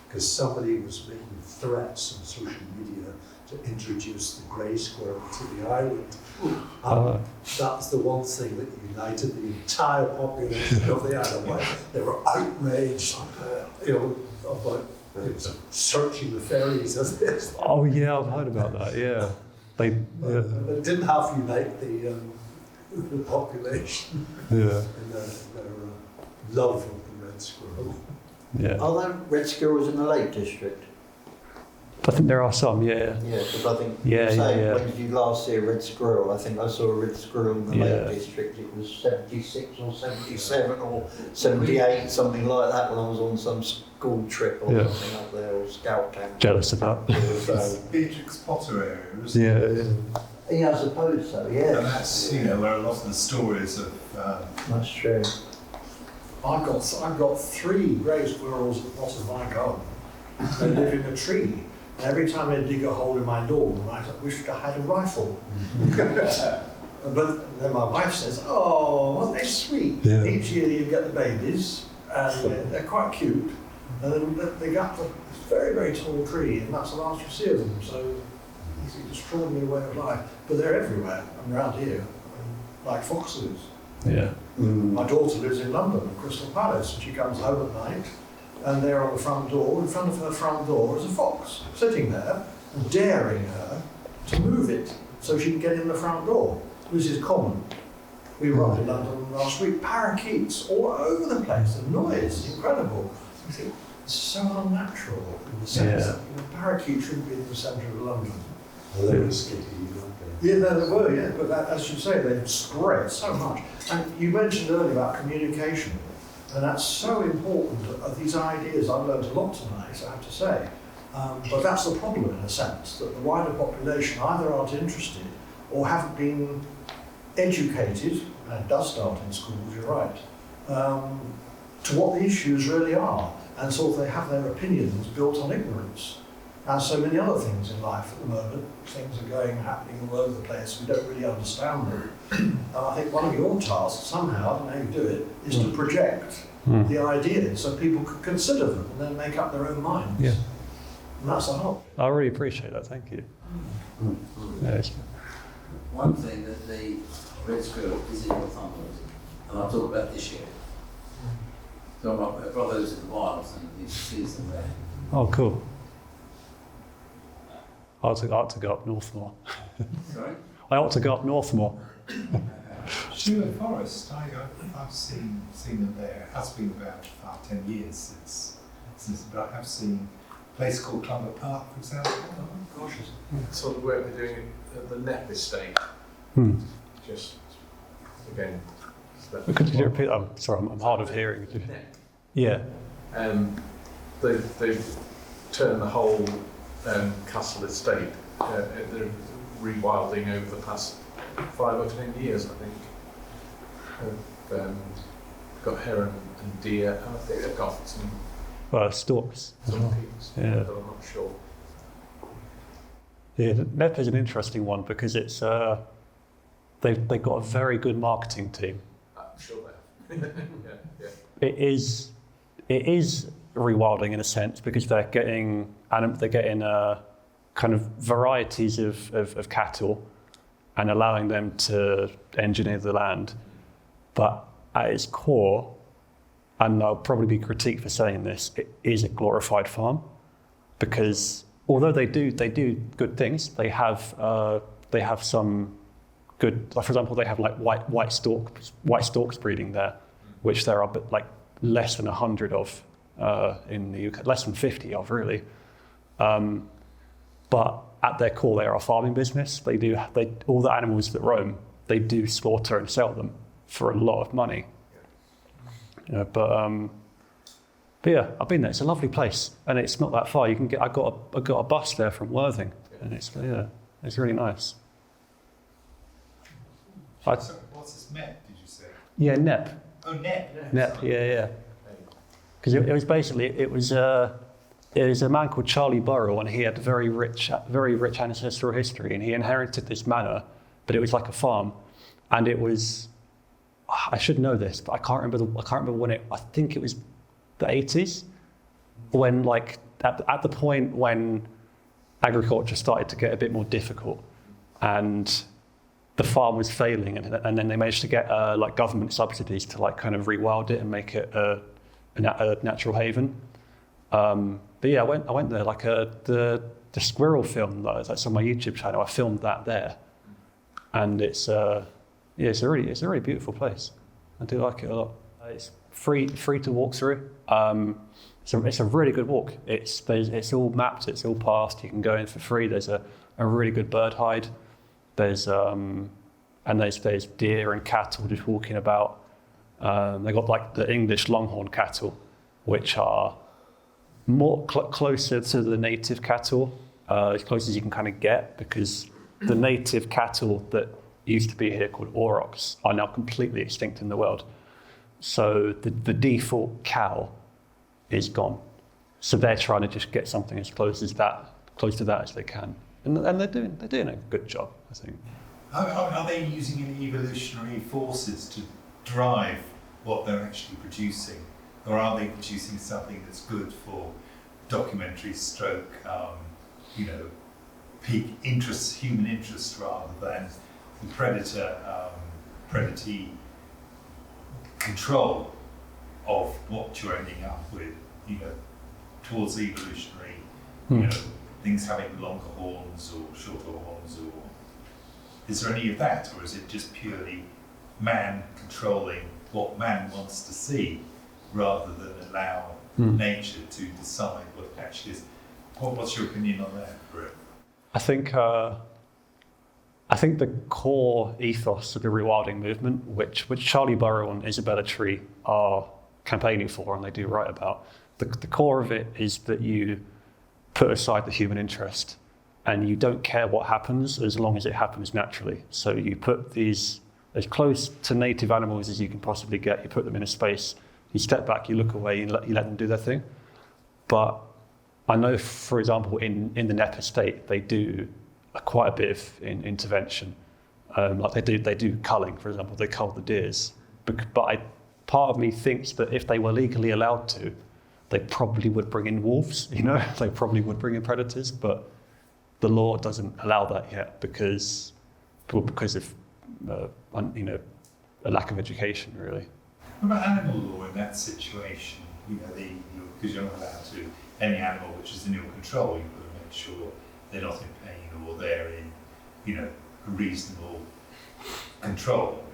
S3: because somebody was making threats on social media to introduce the grey squirrel to the island. That's the one thing that united the entire population of the Isle of Wight. They were outraged, about searching the ferries as this.
S1: Oh yeah, I've heard about that. Yeah, they.
S3: It didn't half unite the population
S1: Yeah.
S3: in their love of the red squirrel.
S1: Yeah.
S7: Are there red squirrels in the Lake District?
S1: I think there are some. Yeah.
S7: Yeah, because I think
S1: Yeah, yeah.
S7: when did you last see a red squirrel? I think I saw a red squirrel in the
S1: Yeah.
S7: Lake District. It was 76 or 77 or 78, something like that, when I was on some school trip or
S1: Yeah.
S7: something up there, or scout camp.
S1: Jealous of that.
S5: It's Beatrix Potter area, isn't
S1: Yeah.
S5: it?
S7: Yeah, I suppose so,
S5: And
S7: yeah.
S5: that's, where a lot of the stories of
S7: That's true.
S8: I've got 3 grey squirrels at the bottom of my garden. They live in a tree. And every time they dig a hole in my lawn, I wished I had a rifle. But then my wife says, "Oh, aren't they sweet?"
S1: Yeah.
S8: Each year you get the babies, and they're quite cute. And then they get up to this very, very tall tree, and that's the last you see of them. So it's an extraordinary way of life. But they're everywhere around here, like foxes.
S1: Yeah.
S8: My daughter lives in London, at Crystal Palace, and she comes home at night, and there on the front door, in front of her front door, is a fox sitting there and daring her to move it so she can get in the front door. This is common. We were up in London last week, parakeets all over the place, the noise, incredible. I think it's so unnatural in the sense that parakeets shouldn't be in the centre of London.
S3: Well, they were skitty, weren't they?
S8: Yeah, they were, yeah, but as you say, they've spread so much. And you mentioned earlier about communication, and that's so important. These ideas, I've learned a lot tonight, I have to say. But that's the problem in a sense, that the wider population either aren't interested or haven't been educated, and it does start in schools, you're right, to what the issues really are. And so they have their opinions built on ignorance. As so many other things in life at the moment, things are happening all over the place, we don't really understand them. And I think one of your tasks, somehow, I don't know how you do it, is to project the ideas so people can consider them and then make up their own minds.
S1: Yeah.
S8: And that's the whole.
S1: I really appreciate that. Thank you. Yeah, it's-
S9: One thing that the red squirrel is in Northumberland, and I'll talk about this year. So my brother's in the wilds and he sees them there.
S1: Oh, cool. I ought to go up north more.
S9: Sorry?
S1: I ought to go up north more.
S5: Schuler Forest. I've seen them there. It has been about 5-10 years since, but I have seen a place called Clumber Park, for example.
S8: Cautious.
S6: Sort of work they're doing at the Knepp Estate. Just again.
S1: Could you repeat? I'm sorry, I'm hard of hearing. Yeah.
S6: They've turned the whole castle estate. They're rewilding over the past 5 or 10 years, I think. They've got heron and deer, and I think they've got some
S1: Storks.
S6: peaks,
S1: Yeah.
S6: but I'm not sure.
S1: Yeah, Knepp is an interesting one because it's they've got a very good marketing team.
S6: I'm sure they have. yeah.
S1: It is rewilding in a sense because they're getting kind of varieties of cattle and allowing them to engineer the land. But at its core, and I'll probably be critiqued for saying this, it is a glorified farm because although they do good things, they have some good. Like for example, they have like white storks breeding there, which there are like less than 100 of in the UK, less than 50 of really. But at their core, they are a farming business. All the animals that roam, they do slaughter and sell them for a lot of money. But yeah, I've been there. It's a lovely place, and it's not that far. You can get. I got a bus there from Worthing, and it's really nice.
S5: So what's this Met, did you say?
S1: Yeah, Knepp.
S5: Oh, Knepp.
S1: Knepp. Yeah. Because it was basically it was a man called Charlie Burrell, and he had very rich ancestral history, and he inherited this manor, but it was like a farm, and it was. I should know this, but I can't remember when it. I think it was the 80s, when like at the point when agriculture started to get a bit more difficult, and the farm was failing, and then they managed to get like government subsidies to like kind of rewild it and make it a natural haven. But yeah, I went there. Like the squirrel film that's on my YouTube channel. I filmed that there, and it's a really beautiful place. I do like it a lot. It's free to walk through. It's a really good walk. It's all mapped. It's all passed. You can go in for free. There's a really good bird hide. There's deer and cattle just walking about. They got like the English longhorn cattle, which are more closer to the native cattle, as close as you can kind of get, because the native cattle that used to be here called aurochs are now completely extinct in the world. So the default cow is gone. So they're trying to just get something as close to that as they can, and they're doing a good job, I think.
S5: Are they using any evolutionary forces to drive what they're actually producing, or are they producing something that's good for documentary stroke, peak interest, human interest, rather than the predatory control of what you're ending up with, towards evolutionary, things having longer horns or shorter horns, or is there any of that, or is it just purely man controlling what man wants to see, rather than allow nature to decide what it actually is? What's your opinion on that, Brett?
S1: I think the core ethos of the rewilding movement, which Charlie Burrell and Isabella Tree are campaigning for, and they do write about, the core of it is that you put aside the human interest and you don't care what happens as long as it happens naturally. So you put these as close to native animals as you can possibly get, you put them in a space, you step back, you look away, you let them do their thing. But I know, for example, in the Knepp Estate, they do quite a bit of intervention. Like they do culling, for example. They cull the deers. But part of me thinks that if they were legally allowed to, they probably would bring in wolves. They probably would bring in predators. But the law doesn't allow that yet because of a lack of education, really.
S5: What about animal law in that situation? Because you're not allowed to, any animal which is in your control, you've got to make sure they're not in pain or they're in, a reasonable control.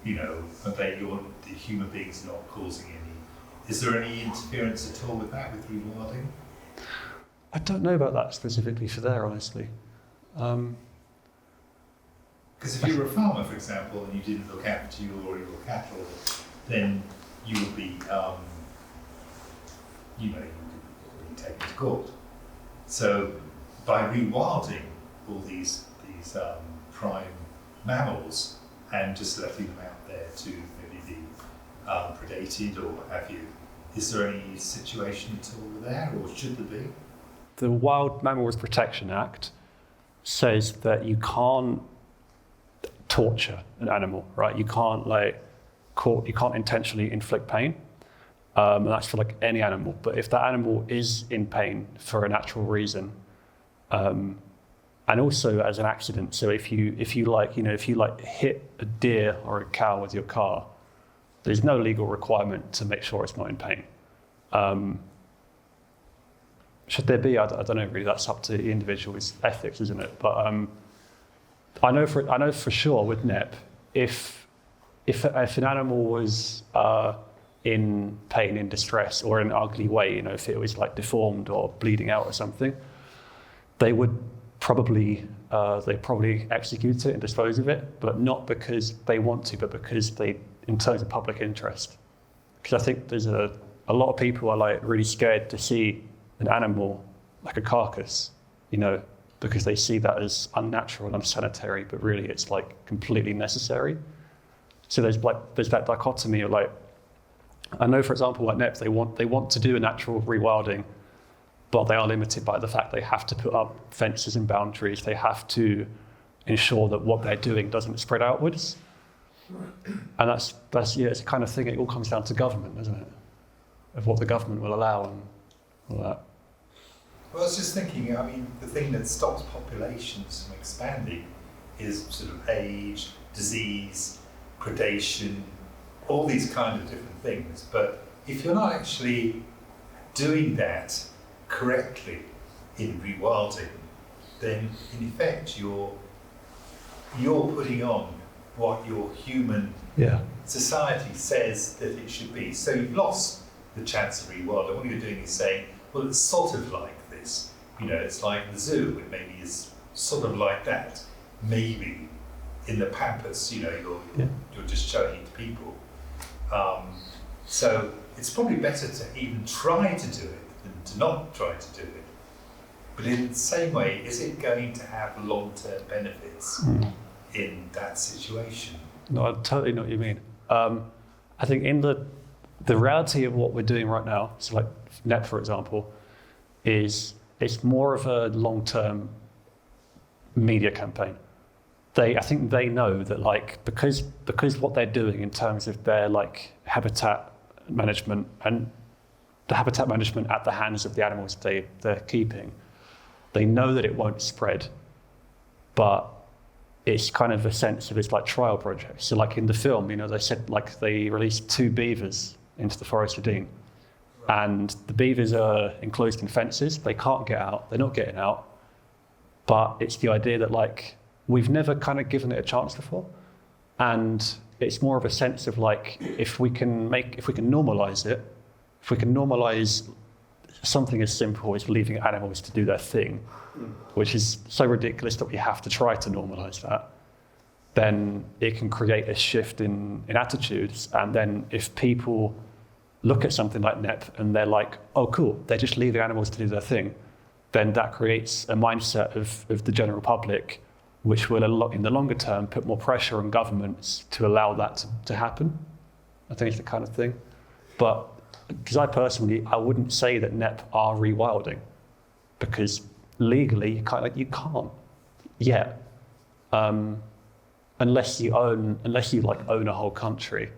S5: But the human beings not causing any. Is there any interference at all with that, with rewilding?
S1: I don't know about that specifically for there, honestly.
S5: Because if you were a farmer, for example, and you didn't look after your cattle, then you would be, you could be taken to court. So by rewilding all these prime mammals and just letting them out there to maybe be predated or what have you, is there any situation at all there, or should there be?
S1: The Wild Mammals Protection Act says that you can't torture an animal, right? You can't intentionally inflict pain, and that's for like any animal. But if that animal is in pain for a natural reason, and also as an accident, so if you hit a deer or a cow with your car, there's no legal requirement to make sure it's not in pain. Should there be? I don't know really. That's up to the individual's ethics, isn't it? But I know for sure with Knepp, if an animal was in pain, in distress, or in an ugly way, if it was like deformed or bleeding out or something, they would probably execute it and dispose of it, but not because they want to, but because in terms of public interest. because I think there's a lot of people are like really scared to see an animal like a carcass, you know, because they see that as unnatural and unsanitary, but really it's like completely necessary. So there's that dichotomy of like, I know for example like Knepp, they want to do a natural rewilding, but they are limited by the fact they have to put up fences and boundaries. They have to ensure that what they're doing doesn't spread outwards. And that's it's the kind of thing, it all comes down to government, doesn't it? Of what the government will allow and all that.
S5: Well, I was just thinking, I mean, the thing that stops populations from expanding is sort of age, disease, predation, all these kind of different things. But if you're not actually doing that correctly in rewilding, then in effect you're putting on what your human society says that it should be. So you've lost the chance of rewilding. What you're doing is saying, well, it's sort of like this. You know, it's like the zoo. It maybe is sort of like that. Maybe in the pampas, you know, you're just showing it to people. So it's probably better to even try to do it than to not try to do it. But in the same way, is it going to have long-term benefits in that situation?
S1: No, I totally know what you mean. I think in the reality of what we're doing right now, so like Knepp, for example, is it's more of a long-term media campaign. I think they know that like because what they're doing in terms of their like habitat management and the habitat management at the hands of the animals they're keeping, they know that it won't spread, but it's kind of a sense of it's like trial projects. So like in the film, you know, they said like they released 2 beavers into the Forest of Dean, and the beavers are enclosed in fences. They can't get out. They're not getting out. But it's the idea that like we've never kind of given it a chance before, and it's more of a sense of like if we can normalize it, if we can normalize something as simple as leaving animals to do their thing, which is so ridiculous that we have to try to normalize that, then it can create a shift in attitudes. And then if people look at something like Knepp and they're like, oh cool, they're just leaving animals to do their thing, then that creates a mindset of the general public, which will in the longer term put more pressure on governments to allow that to happen. I think it's the kind of thing. But because I wouldn't say that Knepp are rewilding, because legally you can't yet, unless you own a whole country.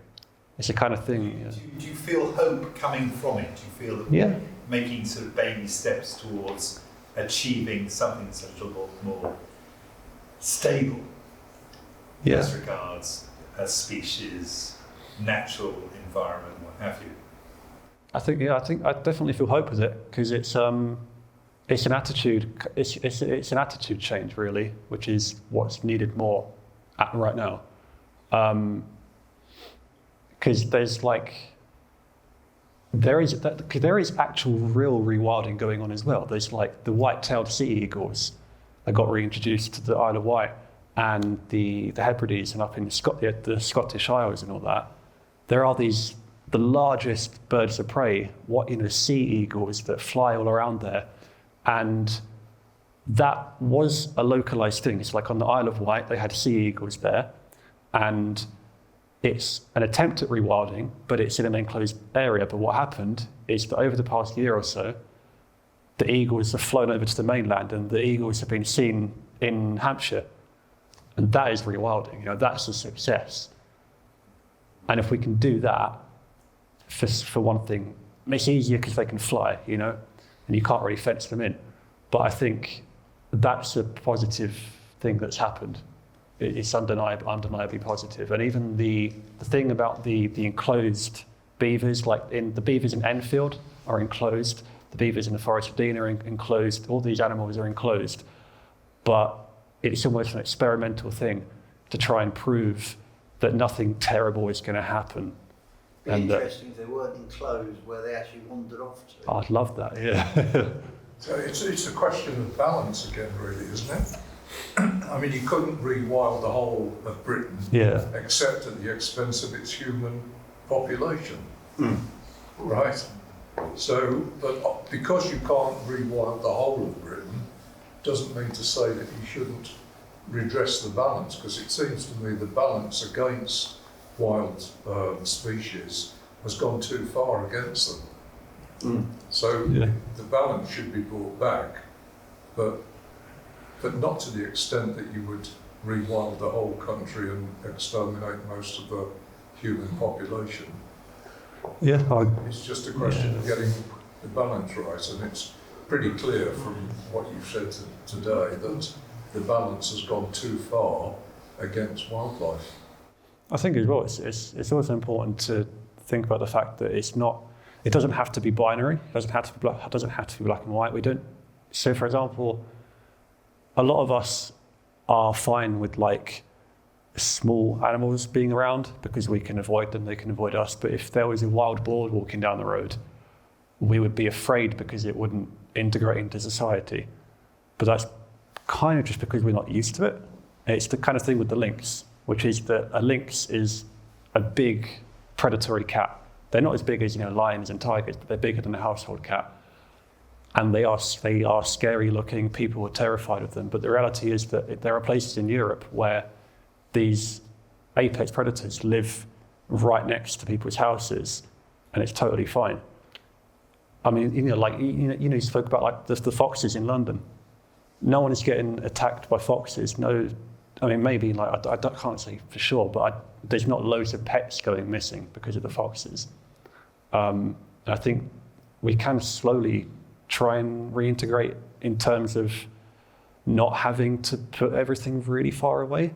S1: It's the kind of thing. Yeah.
S5: Do you feel hope coming from it? Do you feel that we're making sort of baby steps towards achieving something that's a little bit more stable as regards a species, natural environment, what have you? I think
S1: I definitely feel hope with it, because it's an attitude. It's an attitude change really, which is what's needed more right now. Because there is actual real rewilding going on as well. There's like the white-tailed sea eagles that got reintroduced to the Isle of Wight, and the Hebrides, and up in the Scottish Isles and all that. There are the largest birds of prey, sea eagles that fly all around there, and that was a localized thing. It's like on the Isle of Wight, they had sea eagles there, and it's an attempt at rewilding, but it's in an enclosed area. But what happened is that over the past year or so, the eagles have flown over to the mainland, and the eagles have been seen in Hampshire. And that is rewilding, you know, that's a success. And if we can do that, for one thing, it's easier because they can fly, you know, and you can't really fence them in. But I think that's a positive thing that's happened. It's undeniably positive. And even the thing about the enclosed beavers, like the beavers in Enfield are enclosed, the beavers in the Forest of Dean are enclosed, all these animals are enclosed. But it's almost an experimental thing to try and prove that nothing terrible is going to happen.
S7: It'd be interesting if they weren't enclosed, where they actually wandered off to.
S1: I'd love that, yeah.
S6: So it's a question of balance again, really, isn't it? I mean, you couldn't rewild the whole of Britain, except at the expense of its human population. Right. So, but because you can't rewild the whole of Britain, doesn't mean to say that you shouldn't redress the balance, because it seems to me the balance against wild species has gone too far against them. So the balance should be brought back, but not to the extent that you would rewild the whole country and exterminate most of the human population.
S1: Yeah,
S6: It's just a question of getting the balance right, and it's pretty clear from what you've said today that the balance has gone too far against wildlife.
S1: I think as well, it's also important to think about the fact that it doesn't have to be binary. It doesn't have to be black and white. So for example, a lot of us are fine with like small animals being around because we can avoid them, they can avoid us. But if there was a wild boar walking down the road, we would be afraid because it wouldn't integrate into society. But that's kind of just because we're not used to it. And it's the kind of thing with the lynx, which is that a lynx is a big predatory cat. They're not as big as lions and tigers, but they're bigger than a household cat. And they are scary looking. People are terrified of them. But the reality is that there are places in Europe where these apex predators live right next to people's houses, and it's totally fine. I mean, you spoke about like the foxes in London. No one is getting attacked by foxes. No, I mean maybe like I can't say for sure, but there's not loads of pets going missing because of the foxes. I think we can slowly try and reintegrate in terms of not having to put everything really far away,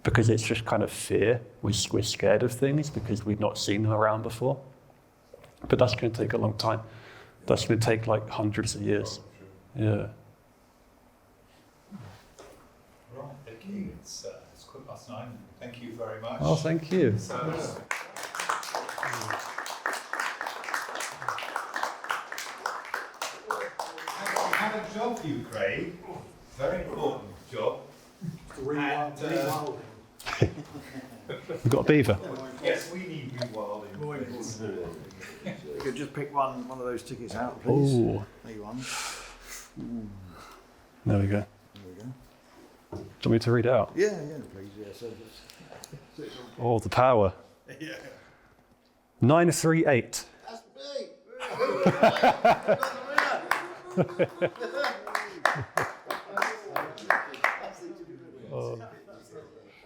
S1: because it's just kind of fear. We're scared of things because we've not seen them around before. But that's going to take a long time. That's going to take like hundreds of years. Yeah.
S5: Right, okay, it's 9:15. Thank you very much.
S1: Oh, thank you.
S5: So, I have a job for you, Craig. Very important job.
S8: Rewilding.
S1: We've got a beaver.
S5: Yes, we need rewilding.
S10: You could just pick one of those tickets out, please.
S1: Ooh.
S10: There you one.
S1: There we go.
S10: There we go.
S1: Do you want me to read it out?
S10: Yeah, please. Yeah, so just.
S1: Oh, the power.
S10: Yeah.
S1: 938.
S10: That's me.
S1: Oh.